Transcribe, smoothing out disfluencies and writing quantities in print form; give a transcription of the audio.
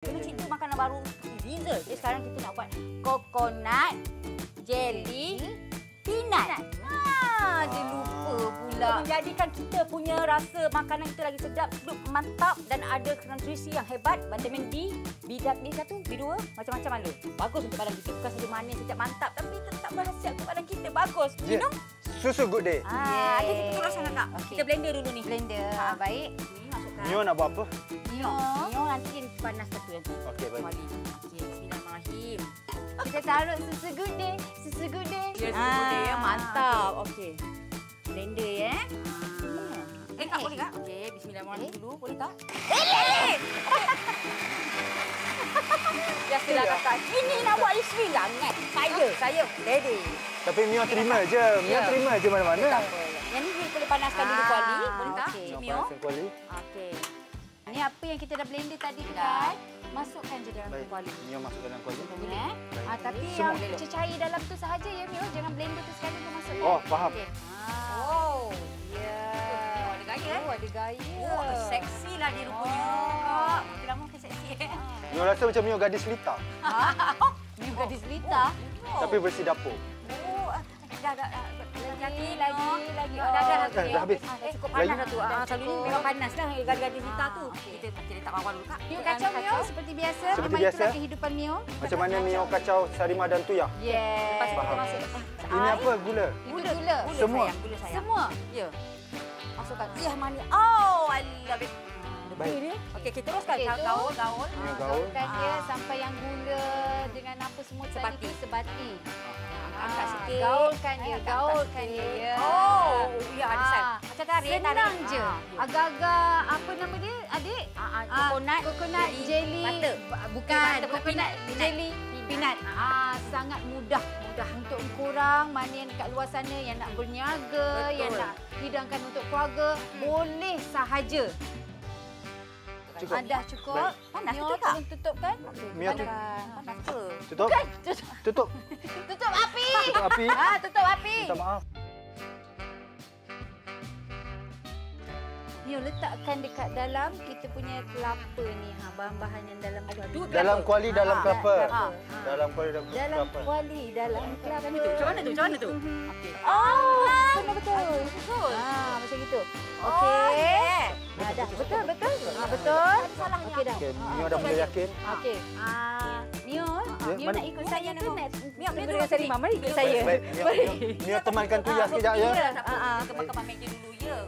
Dulu Cik Tu makanan baru diesel. Jadi sekarang kita nak buat coconut jelly peanut. Dia lupa pula. Menjadikan kita punya rasa makanan kita lagi sedap, mantap dan ada nutrisi yang hebat. Vitamin D, B1, B2, macam-macam ada. Bagus untuk badan kita. Bukan saja manis, sedap, mantap. Tapi tetap berkhasiat untuk badan kita. Bagus. Minum. Susu Good Day. Ada kita teruskan kakak. Okay. Kita blender dulu ni. Blender. Baik. Ni masukkan. Mio nak buat apa? Mio nanti yang panaskan tu nanti. Okey, baik. Okey, bismillahirrahmanirrahim. Kita taruh susu Good Day. Susu Good Day. Ya, susu Good Day ya. Mantap. Okey. Blender ya. Kak boleh kak? Okey, bismillahirrahmanirrahim dulu. Boleh tak? Biasalah kakak. Ini nak buat isteri sangat. Saya ready. Tapi Mio terima je. Mio terima je mana-mana. Tak apa. Yang ni boleh panaskan dulu kuali. Boleh tak? okey. Mio. Panaskan kuali. Okey. Ni apa yang kita dah blender tadi kan? Masukkan je dalam Baik. kuali. Mio masuk dalam kuali. Boleh. Tapi Semua. yang cecair dalam tu sahaja ya Mio. Jangan blender tu sekali tu masukkan. Oh, faham. Okey. Oh. Ya. Ada gaya. Ada gaya. Oh, seksi lah dia rupanya. Kak, makin lama makin seksi. Mio rasa macam Mio gadis Lita. Mio gadis Lita. Tapi bersih dapur. Oh, dah. Lagi. Dah habis. Cukup panas dah tu. Selalu ni memang panas dah gadis Lita tu. Kita letak bawang dulu kak. Mio kacau Mio seperti biasa. Seperti Memang biasa. itulah kehidupan Mio. Macam mana Mio kacau Sarima dan Tuyah? Yes. Lepas kita Faham. masuk. Ini apa? Gula. Gula. Semua? Gula sayang. Semua. Ya. Masukkan. Manis. Oh, I love it. Baik. Okey, kita teruskan. Okey, tu. Gaul. Mio gaul. Gaulkan dia sampai yang gula dengan apa semua tadi tu sebati. Angkat sikit. Gaulkan dia, Angkat gaulkan sikit. dia. Oh, ya ada sel. Macam tarik. Senang je. Agak-agak apa nama dia, adik? Coconut jelly. Butter. Bukan, Butter, coconut jelly peanut. Sangat mudah untuk korang mana yang dekat luar sana yang nak berniaga, yang nak hidangkan untuk keluarga, boleh sahaja. Cukup. Dah cukup. Baik. Panas Mio, tu tak? tolong tutupkan. Mio tu. Panas ke? Tutup. Tutup. Tutup api. Tutup api. Tutup api. Minta maaf. Mio letakkan dekat dalam kita punya kelapa ni. Bahan-bahan yang dalam kuali. Dalam kuali dalam kelapa. kelapa. Dalam kuali dalam Dalam kelapa. kuali dalam kelapa. Macam mana tu? Okey. Oh, betul. Betul. Macam gitu. Oh, Okey. yeah. Dah. Betul. Betul. Okey dah. Okey, Mio dah mula yakin. Okey. Mio, Ya, Mio mana? nak ikut saya ke nak? Mio dengan Sarima, mari ikut saya. Baik. Mio temankan Tuyah sekejap ya. Kita makan meja dulu ya.